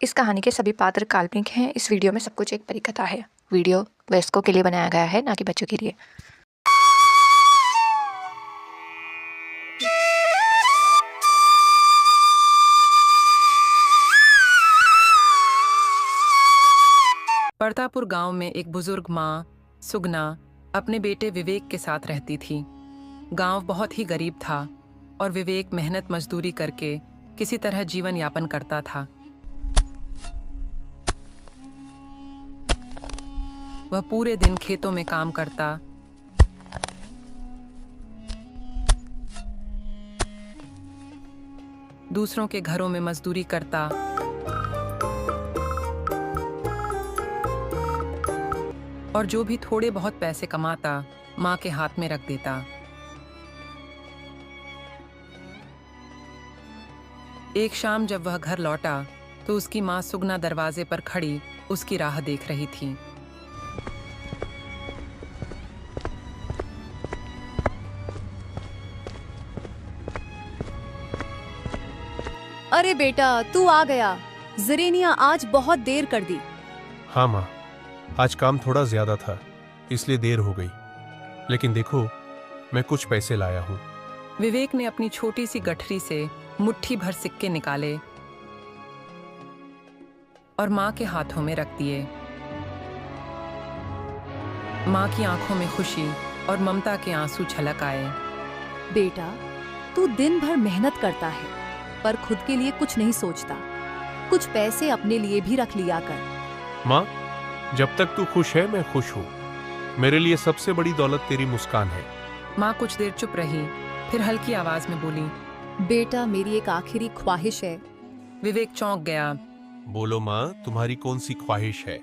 इस कहानी के सभी पात्र काल्पनिक हैं। इस वीडियो में सब कुछ एक परिकथा है। वीडियो वयस्कों के लिए बनाया गया है, ना कि बच्चों के लिए। परतापुर गांव में एक बुजुर्ग माँ सुगना अपने बेटे विवेक के साथ रहती थी। गांव बहुत ही गरीब था और विवेक मेहनत मजदूरी करके किसी तरह जीवन यापन करता था। वह पूरे दिन खेतों में काम करता, दूसरों के घरों में मजदूरी करता और जो भी थोड़े बहुत पैसे कमाता माँ के हाथ में रख देता। एक शाम जब वह घर लौटा तो उसकी माँ सुगना दरवाजे पर खड़ी उसकी राह देख रही थी। अरे बेटा, तू आ गया। जरेनिया आज बहुत देर कर दी। हाँ माँ, आज काम थोड़ा ज्यादा था इसलिए देर हो गई, लेकिन देखो मैं कुछ पैसे लाया हूँ। विवेक ने अपनी छोटी सी गठरी से मुट्ठी भर सिक्के निकाले और माँ के हाथों में रख दिए। माँ की आंखों में खुशी और ममता के आंसू छलक आए। बेटा, तू दिन भर मेहनत करता है पर खुद के लिए कुछ नहीं सोचता। कुछ पैसे अपने लिए भी रख लिया कर। माँ, जब तक तू खुश है मैं खुश हूँ। मेरे लिए सबसे बड़ी दौलत तेरी मुस्कान है। माँ कुछ देर चुप रही, फिर हल्की आवाज में बोली, बेटा, मेरी एक आखिरी ख्वाहिश है। विवेक चौंक गया। बोलो माँ, तुम्हारी कौन सी ख्वाहिश है?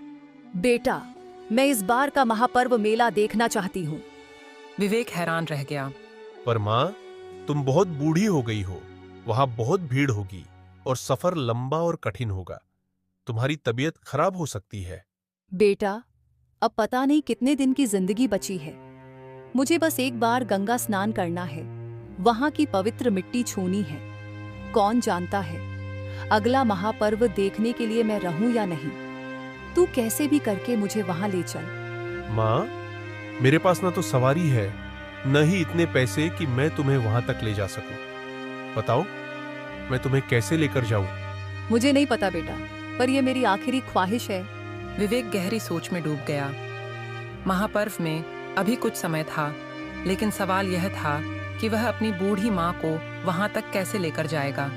बेटा, मैं इस बार का महापर्व मेला देखना चाहती हूँ। विवेक हैरान रह गया। पर माँ, तुम बहुत बूढ़ी हो गई हो, वहां बहुत भीड़ होगी और सफर लंबा और कठिन होगा। तुम्हारी तबीयत खराब हो सकती है। बेटा, अब पता नहीं कितने दिन की जिंदगी बची है। मुझे बस एक बार गंगा स्नान करना है, वहां की पवित्र मिट्टी छूनी है। कौन जानता है अगला महापर्व देखने के लिए मैं रहूं या नहीं। तू कैसे भी करके मुझे वहां ले चल। माँ, मेरे पास ना तो सवारी है, न ही इतने पैसे कि मैं तुम्हें वहां तक ले जा सकूं। बताओ, मैं तुम्हें कैसे लेकर जाऊं? मुझे नहीं पता बेटा, पर यह मेरी आखिरी ख्वाहिश है। विवेक गहरी सोच में डूब गया। महापर्व में अभी कुछ समय था, लेकिन सवाल यह था कि वह अपनी बूढ़ी माँ को वहां तक कैसे लेकर जाएगा।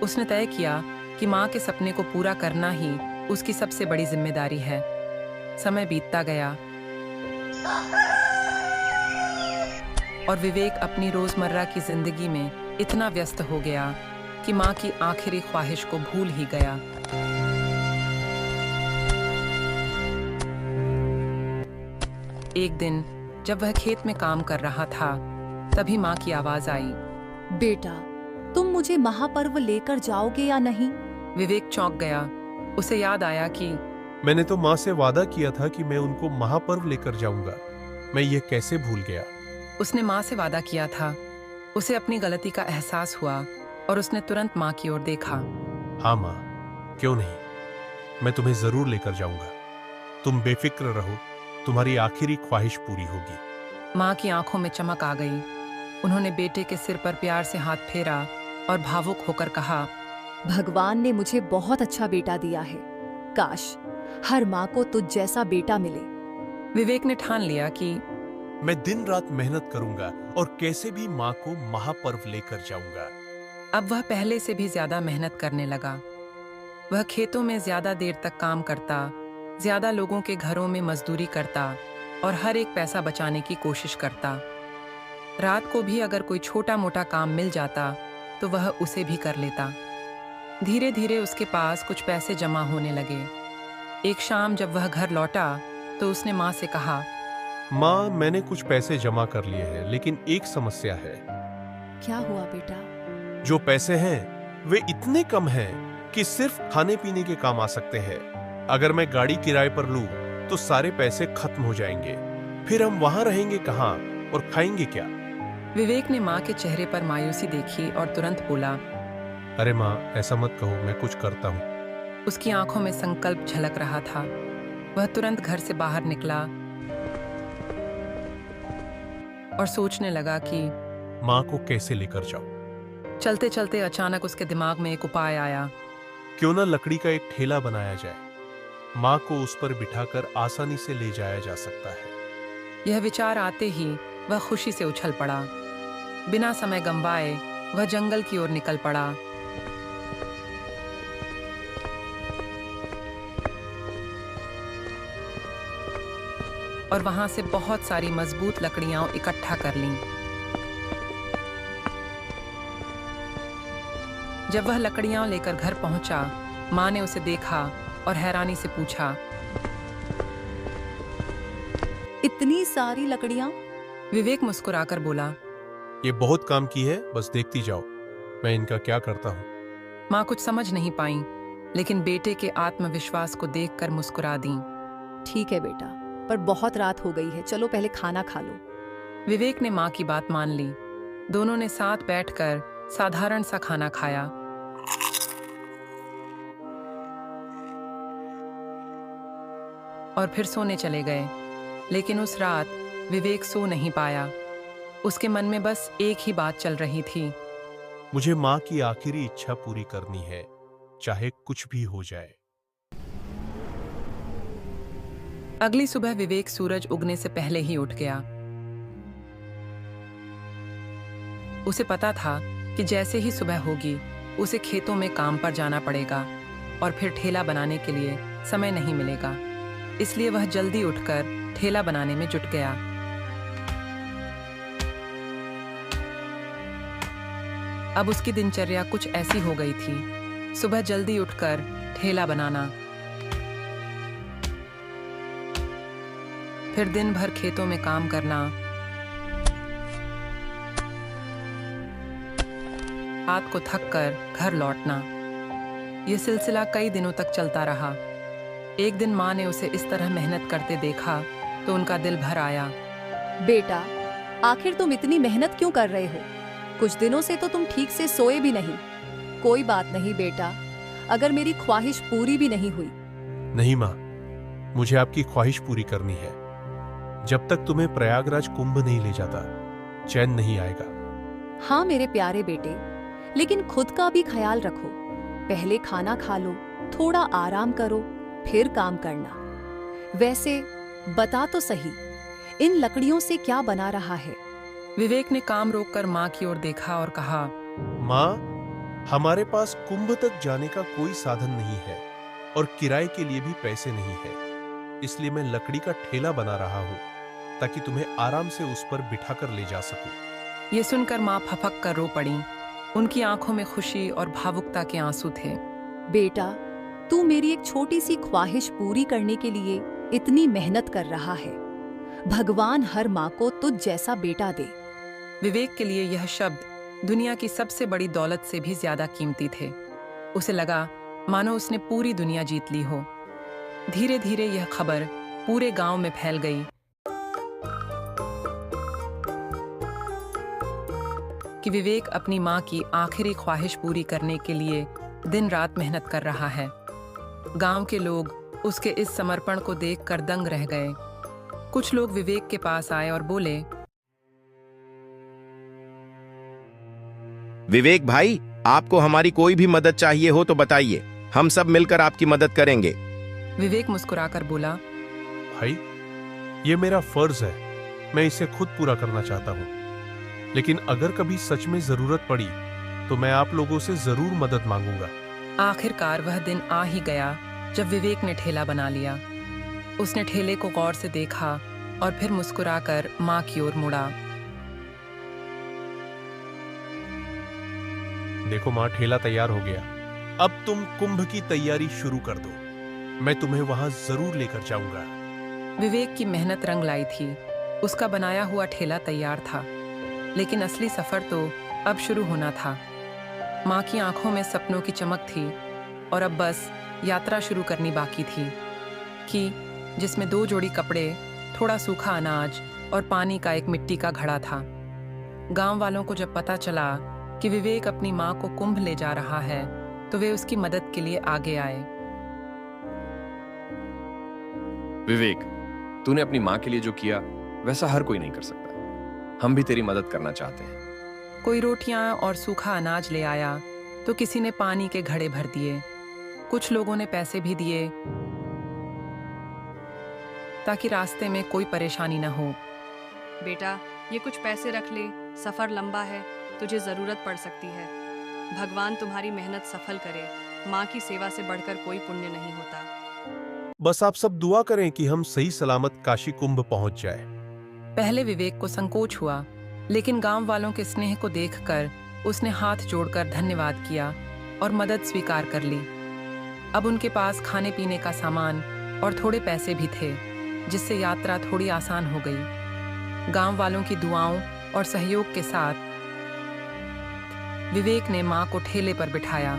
उसने तय किया कि माँ के सपने को पूरा करना ही उसकी सबसे बड़ी जिम्मेदारी है। समय बीतता गया और विवेक अपनी रोजमर्रा की जिंदगी में इतना व्यस्त हो गया कि माँ की आखिरी ख्वाहिश को भूल ही गया। एक दिन जब वह खेत में काम कर रहा था, तभी माँ की आवाज आई, बेटा, तुम मुझे महापर्व लेकर जाओगे या नहीं? विवेक चौंक गया। उसे याद आया कि मैंने तो माँ से वादा किया था कि मैं उनको महापर्व लेकर जाऊंगा। मैं ये कैसे भूल गया? उसने माँ से वादा किया था। उसे अपनी गलती का एहसास हुआ और उसने तुरंत माँ की ओर देखा। हाँ माँ, क्यों नहीं, मैं तुम्हें जरूर लेकर जाऊंगा। तुम बेफिक्र रहो, तुम्हारी आखिरी ख्वाहिश पूरी होगी। माँ की आंखों में चमक आ गई। उन्होंने बेटे के सिर पर प्यार से हाथ फेरा और भावुक होकर कहा, भगवान ने मुझे बहुत अच्छा बेटा दिया है। काश हर माँ को तुझ जैसा बेटा मिले। विवेक ने ठान लिया कि मैं दिन रात मेहनत करूंगा और कैसे भी माँ को महापर्व लेकर जाऊंगा। अब वह पहले से भी ज्यादा मेहनत करने लगा। वह खेतों में ज्यादा देर तक काम करता, ज्यादा लोगों के घरों में मजदूरी करता और हर एक पैसा बचाने की कोशिश करता। रात को भी अगर कोई छोटा मोटा काम मिल जाता तो वह उसे भी कर लेता। धीरे धीरे उसके पास कुछ पैसे जमा होने लगे। एक शाम जब वह घर लौटा तो उसने माँ से कहा, माँ, मैंने कुछ पैसे जमा कर लिए हैं, लेकिन एक समस्या है। क्या हुआ बेटा? जो पैसे हैं वे इतने कम हैं कि सिर्फ खाने पीने के काम आ सकते हैं। अगर मैं गाड़ी किराए पर लूं तो सारे पैसे खत्म हो जाएंगे। फिर हम वहां रहेंगे कहाँ और खाएंगे क्या? विवेक ने माँ के चेहरे पर मायूसी देखी और तुरंत बोला, अरे माँ, ऐसा मत कहो, मैं कुछ करता हूँ। उसकी आंखों में संकल्प झलक रहा था। वह तुरंत घर से बाहर निकला और सोचने लगा कि माँ को कैसे लेकर जाऊं। चलते चलते अचानक उसके दिमाग में एक उपाय आया। क्यों ना लकड़ी का एक ठेला बनाया जाए, माँ को उस पर बिठाकर आसानी से ले जाया जा सकता है। यह विचार आते ही वह खुशी से उछल पड़ा। बिना समय गंवाए वह जंगल की ओर निकल पड़ा। और वहां से बहुत सारी मजबूत लकड़ियां इकट्ठा कर लीं। जब वह लकड़ियां लेकर घर पहुंचा, मां ने उसे देखा और हैरानी से पूछा, इतनी सारी लकड़ियां? विवेक मुस्कुराकर बोला, ये बहुत काम की है, बस देखती जाओ मैं इनका क्या करता हूँ। मां कुछ समझ नहीं पाई, लेकिन बेटे के आत्मविश्वास को देखकर मुस्कुरा दी। ठीक है बेटा, पर बहुत रात हो गई है, चलो पहले खाना खा लो। विवेक ने मां की बात मान ली। दोनों ने साथ बैठकर साधारण सा खाना खाया। और फिर सोने चले गए। लेकिन उस रात विवेक सो नहीं पाया। उसके मन में बस एक ही बात चल रही थी। मुझे माँ की आखिरी इच्छा पूरी करनी है, चाहे कुछ भी हो जाए। अगली सुबह विवेक सूरज उगने से पहले ही उठ गया। उसे पता था कि जैसे ही सुबह होगी उसे खेतों में काम पर जाना पड़ेगा और फिर ठेला बनाने के लिए समय नहीं मिलेगा। इसलिए वह जल्दी उठकर ठेला बनाने में जुट गया। अब उसकी दिनचर्या कुछ ऐसी हो गई थी। सुबह जल्दी उठकर ठेला बनाना, फिर दिन भर खेतों में काम करना, रात को थक कर घर लौटना। यह सिलसिला कई दिनों तक चलता रहा। एक दिन माँ ने उसे इस तरह मेहनत करते देखा तो उनका दिल भर आया। बेटा, आखिर तुम इतनी मेहनत क्यों कर रहे हो? कुछ दिनों से तो तुम ठीक से सोए भी नहीं। कोई बात नहीं बेटा, अगर मेरी ख्वाहिश पूरी भी नहीं हुई। नहीं माँ, मुझे आपकी ख्वाहिश पूरी करनी है। जब तक तुम्हें प्रयागराज कुंभ नहीं ले जाता, चैन नहीं आएगा। हाँ मेरे प्यारे बेटे, लेकिन खुद का भी ख्याल रखो। पहले खाना खा लो, थोड़ा आराम करो, फिर काम करना। वैसे बता तो सही, इन लकड़ियों से क्या बना रहा है? विवेक ने काम रोककर माँ की ओर देखा और कहा, माँ, हमारे पास कुंभ तक जाने का कोई साधन नहीं है और किराए के लिए भी पैसे नहीं है। इसलिए मैं लकड़ी का ठेला बना रहा हूँ ताकि तुम्हें आराम से उस पर बिठाकर ले जा सकूं। यह सुनकर माँ फपक कर रो पड़ी। उनकी आंखों में खुशी और भावुकता के आंसू थे। बेटा, तू मेरी एक छोटी सी ख्वाहिश पूरी करने के लिए इतनी मेहनत कर रहा है। भगवान हर माँ को तुझ जैसा बेटा दे। विवेक के लिए यह शब्द दुनिया की सबसे बड़ी दौलत से भी ज्यादा कीमती थे। उसे लगा मानो उसने पूरी दुनिया जीत ली हो। धीरे धीरे यह खबर पूरे गांव में फैल गई कि विवेक अपनी माँ की आखिरी ख्वाहिश पूरी करने के लिए दिन रात मेहनत कर रहा है। गांव के लोग उसके इस समर्पण को देखकर दंग रह गए। कुछ लोग विवेक के पास आए और बोले, विवेक भाई, आपको हमारी कोई भी मदद चाहिए हो तो बताइए, हम सब मिलकर आपकी मदद करेंगे। विवेक मुस्कुराकर बोला, भाई, ये मेरा फर्ज है, मैं इसे खुद पूरा करना चाहता हूँ। लेकिन अगर कभी सच में जरूरत पड़ी तो मैं आप लोगों से जरूर मदद मांगूंगा। आखिरकार वह दिन आ ही गया जब विवेक ने ठेला बना लिया। उसने ठेले को गौर से देखा और फिर मुस्कुराकर माँ की ओर मुड़ा। देखो माँ, ठेला तैयार हो गया। अब तुम कुंभ की तैयारी शुरू कर दो, मैं तुम्हें वहां जरूर लेकर जाऊंगा। विवेक की मेहनत रंग लाई थी। उसका बनाया हुआ ठेला तैयार था, लेकिन असली सफर तो अब शुरू होना था। माँ की आंखों में सपनों की चमक थी और अब बस यात्रा शुरू करनी बाकी थी कि जिसमें 2 जोड़ी कपड़े, थोड़ा सूखा अनाज और पानी का एक मिट्टी का घड़ा था। गांव वालों को जब पता चला कि विवेक अपनी माँ को कुंभ ले जा रहा है तो वे उसकी मदद के लिए आगे आए। विवेक, तूने अपनी माँ के लिए जो किया वैसा हर कोई नहीं कर सकता। हम भी तेरी मदद करना चाहते हैं। कोई रोटियां और सूखा अनाज ले आया तो किसी ने पानी के घड़े भर दिए। कुछ लोगों ने पैसे भी दिए ताकि रास्ते में कोई परेशानी न हो। बेटा, ये कुछ पैसे रख ले, सफर लंबा है, तुझे जरूरत पड़ सकती है। भगवान तुम्हारी मेहनत सफल करे। माँ की सेवा से बढ़कर कोई पुण्य नहीं होता। बस आप सब दुआ करें कि हम सही सलामत काशी कुंभ पहुंच जाए। पहले विवेक को संकोच हुआ, लेकिन गांव वालों के स्नेह को देखकर उसने हाथ जोड़कर धन्यवाद किया और मदद स्वीकार कर ली। अब उनके पास खाने पीने का सामान और थोड़े पैसे भी थे, जिससे यात्रा थोड़ी आसान हो गई। गांव वालों की दुआओं और सहयोग के साथ विवेक ने मां को ठेले पर बिठाया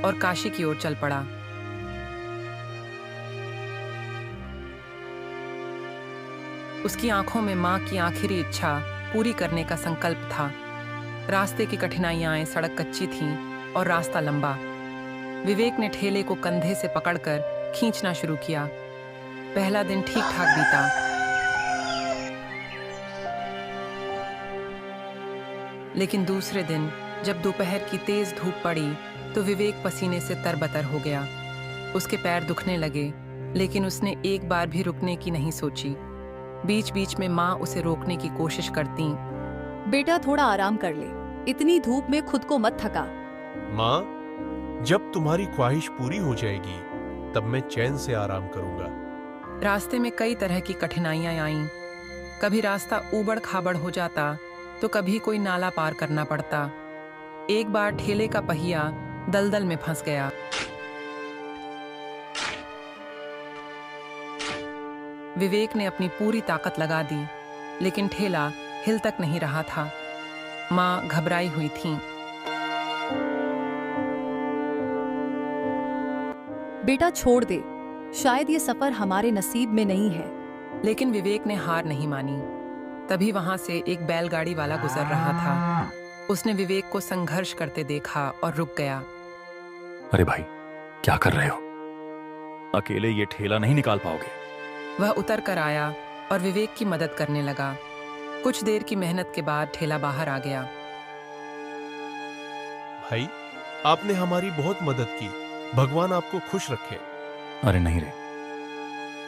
और काशी की ओर चल पड़ा। उसकी आंखों में मां की आखिरी इच्छा पूरी करने का संकल्प था। रास्ते की कठिनाइयां, सड़क कच्ची थीं और रास्ता लंबा। विवेक ने ठेले को कंधे से पकड़कर खींचना शुरू किया। पहला दिन ठीक ठाक बीता, लेकिन दूसरे दिन जब दोपहर की तेज धूप पड़ी तो विवेक पसीने से तरबतर हो गया। उसके पैर दुखने लगे, लेकिन उसने एक बार भी रुकने की नहीं सोची। बीच बीच में माँ उसे रोकने की कोशिश करती। बेटा, थोड़ा आराम कर ले, इतनी धूप में खुद को मत थका। माँ, जब तुम्हारी ख्वाहिश पूरी हो जाएगी तब मैं चैन से आराम करूंगा। रास्ते में कई तरह की कठिनाइयां आईं। कभी रास्ता ऊबड़ खाबड़ हो जाता तो कभी कोई नाला पार करना पड़ता। एक बार ठेले का पहिया दलदल में फंस गया। विवेक ने अपनी पूरी ताकत लगा दी, लेकिन ठेला हिल तक नहीं रहा था। माँ घबराई हुई थी। बेटा, छोड़ दे, शायद ये सफर हमारे नसीब में नहीं है। लेकिन विवेक ने हार नहीं मानी। तभी वहां से एक बैलगाड़ी वाला गुजर रहा था। उसने विवेक को संघर्ष करते देखा और रुक गया। अरे भाई, क्या कर रहे हो? अकेले ये ठेला नहीं निकाल पाओगे। वह उतर कर आया और विवेक की मदद करने लगा। कुछ देर की मेहनत के बाद ठेला बाहर आ गया। भाई, आपने हमारी बहुत मदद की। भगवान आपको खुश रखे। अरे नहीं रे,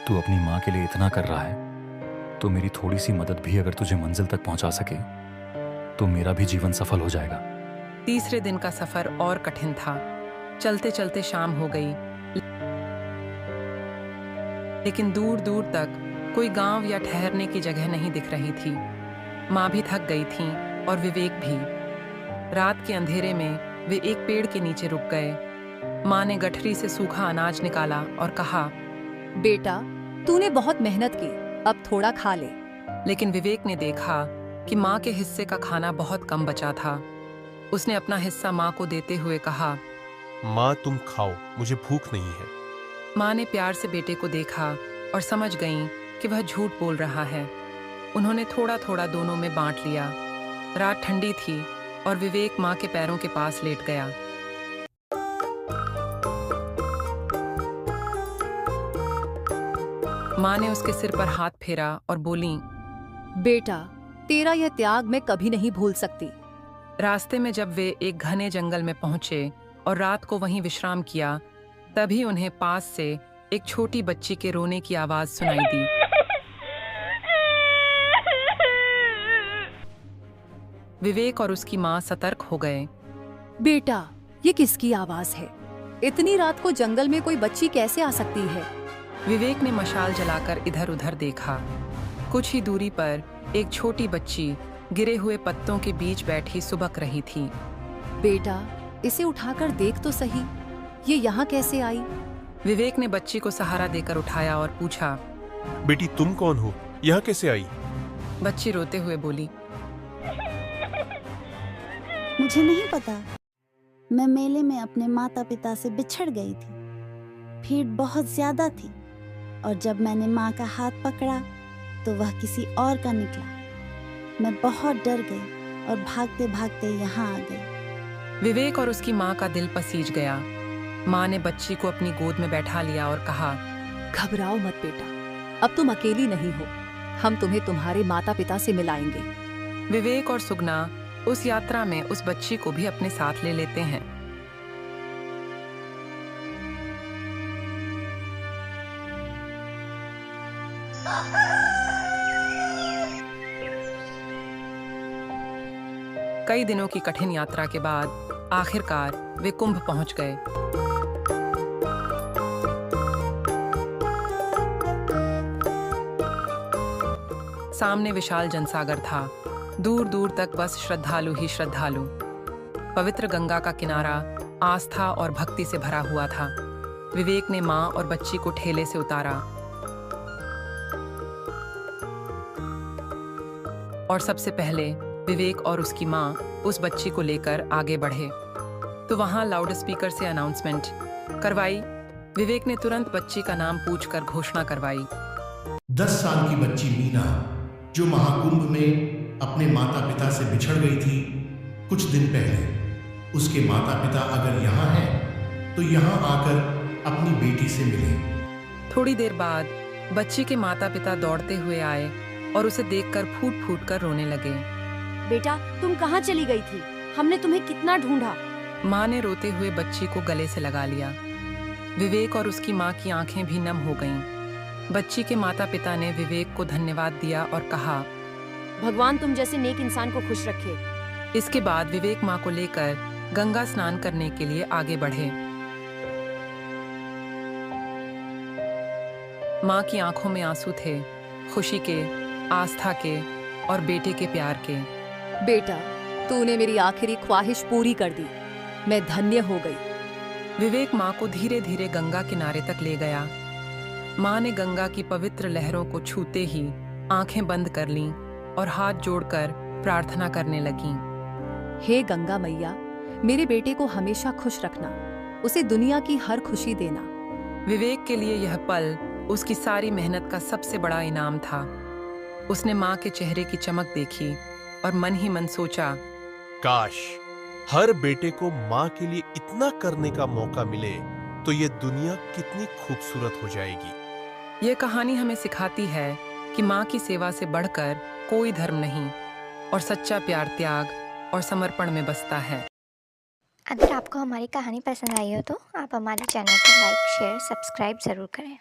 तू अपनी माँ के लिए इतना कर रहा है तो मेरी थोड़ी सी मदद भी अगर तुझे मंजिल तक पहुंचा सके तो मेरा भी जीवन सफल हो जाएगा। तीसरे दिन का सफर और कठिन था। चलते चलते शाम हो गई, लेकिन दूर दूर तक कोई गांव या ठहरने की जगह नहीं दिख रही थी। माँ भी थक गई थी और विवेक भी। रात के अंधेरे में वे एक पेड़ के नीचे रुक गए। माँ ने गठरी से सूखा अनाज निकाला और कहा, बेटा, तूने बहुत मेहनत की, अब थोड़ा खा ले। लेकिन विवेक ने देखा कि माँ के हिस्से का खाना बहुत कम बचा था। उसने अपना हिस्सा माँ को देते हुए कहा, माँ, तुम खाओ, मुझे भूख नहीं है। माँ ने प्यार से बेटे को देखा और समझ गईं कि वह झूठ बोल रहा है। उन्होंने थोड़ा थोड़ा दोनों में बांट लिया। रात ठंडी थी और विवेक माँ के पैरों के पास लेट गया। माँ ने उसके सिर पर हाथ फेरा और बोली, बेटा, तेरा यह त्याग मैं कभी नहीं भूल सकती। रास्ते में जब वे एक घने जंगल में पहुंचे और रात को वहीं विश्राम किया, तभी उन्हें पास से एक छोटी बच्ची के रोने की आवाज सुनाई दी। विवेक और उसकी माँ सतर्क हो गए। बेटा, ये किसकी आवाज है? इतनी रात को जंगल में कोई बच्ची कैसे आ सकती है? विवेक ने मशाल जलाकर इधर उधर देखा। कुछ ही दूरी पर एक छोटी बच्ची गिरे हुए पत्तों के बीच बैठी सुबक रही थी। बेटा, इसे उठाकर देख तो सही, ये यहाँ कैसे आई? विवेक ने बच्ची को सहारा देकर उठाया और पूछा, बेटी, तुम कौन हो? यहाँ कैसे आई? बच्ची रोते हुए बोली, मुझे नहीं पता। मैं मेले में अपने माता पिता से बिछड़ गई थी। भीड़ बहुत ज्यादा थी और जब मैंने माँ का हाथ पकड़ा तो वह किसी और का निकला। मैं बहुत डर गई और भागते भागते यहाँ आ गई। विवेक और उसकी माँ का दिल पसीज गया। माँ ने बच्ची को अपनी गोद में बैठा लिया और कहा, घबराओ मत बेटा, अब तुम अकेली नहीं हो, हम तुम्हें तुम्हारे माता पिता से मिलाएंगे। विवेक और सुगना उस यात्रा में उस बच्ची को भी अपने साथ ले लेते हैं। कई दिनों की कठिन यात्रा के बाद आखिरकार वे कुंभ पहुंच गए। सामने विशाल जनसागर था, दूर दूर तक बस श्रद्धालु ही श्रद्धालु। पवित्र गंगा का किनारा आस्था और भक्ति से भरा हुआ था। विवेक ने मां और बच्ची को ठेले से उतारा और सबसे पहले विवेक और उसकी मां उस बच्ची को लेकर आगे बढ़े तो वहां लाउड स्पीकर से अनाउंसमेंट करवाई। विवेक ने तुरंत बच्ची का नाम पूछकर घोषणा करवाई। 10 साल की बच्ची मीना, जो महाकुंभ में अपने माता पिता से बिछड़ गई थी कुछ दिन पहले। उसके माता पिता अगर यहाँ हैं तो यहाँ आकर अपनी बेटी से मिले। थोड़ी देर बाद बच्ची के माता पिता दौड़ते हुए आए और उसे देखकर फूट फूट कर रोने लगे। बेटा, तुम कहाँ चली गई थी? हमने तुम्हें कितना ढूंढा। माँ ने रोते हुए बच्ची को गले से लगा लिया। विवेक और उसकी माँ की आंखें भी नम हो गईं। बच्ची के माता पिता ने विवेक को धन्यवाद दिया और कहा, भगवान तुम जैसे नेक इंसान को खुश रखे। इसके बाद विवेक माँ को लेकर गंगा स्नान करने के लिए आगे बढ़े। माँ की आंखों में आंसू थे, खुशी के, आस्था के और बेटे के प्यार के। बेटा, तूने मेरी आखिरी ख्वाहिश पूरी कर दी, मैं धन्य हो गई। विवेक माँ को धीरे धीरे गंगा किनारे तक ले गया। माँ ने गंगा की पवित्र लहरों को छूते ही आंखें बंद कर लीं और हाथ जोड़कर प्रार्थना करने लगीं। हे गंगा मैया, मेरे बेटे को हमेशा खुश रखना, उसे दुनिया की हर खुशी देना। विवेक के लिए यह पल उसकी सारी मेहनत का सबसे बड़ा इनाम था। उसने माँ के चेहरे की चमक देखी और मन ही मन सोचा, काश हर बेटे को माँ के लिए इतना करने का मौका मिले तो ये दुनिया कितनी खूबसूरत हो जाएगी। ये कहानी हमें सिखाती है कि माँ की सेवा से बढ़कर कोई धर्म नहीं और सच्चा प्यार त्याग और समर्पण में बसता है। अगर आपको हमारी कहानी पसंद आई हो तो आप हमारे चैनल को लाइक, शेयर, सब्सक्राइब ज़रूर करें।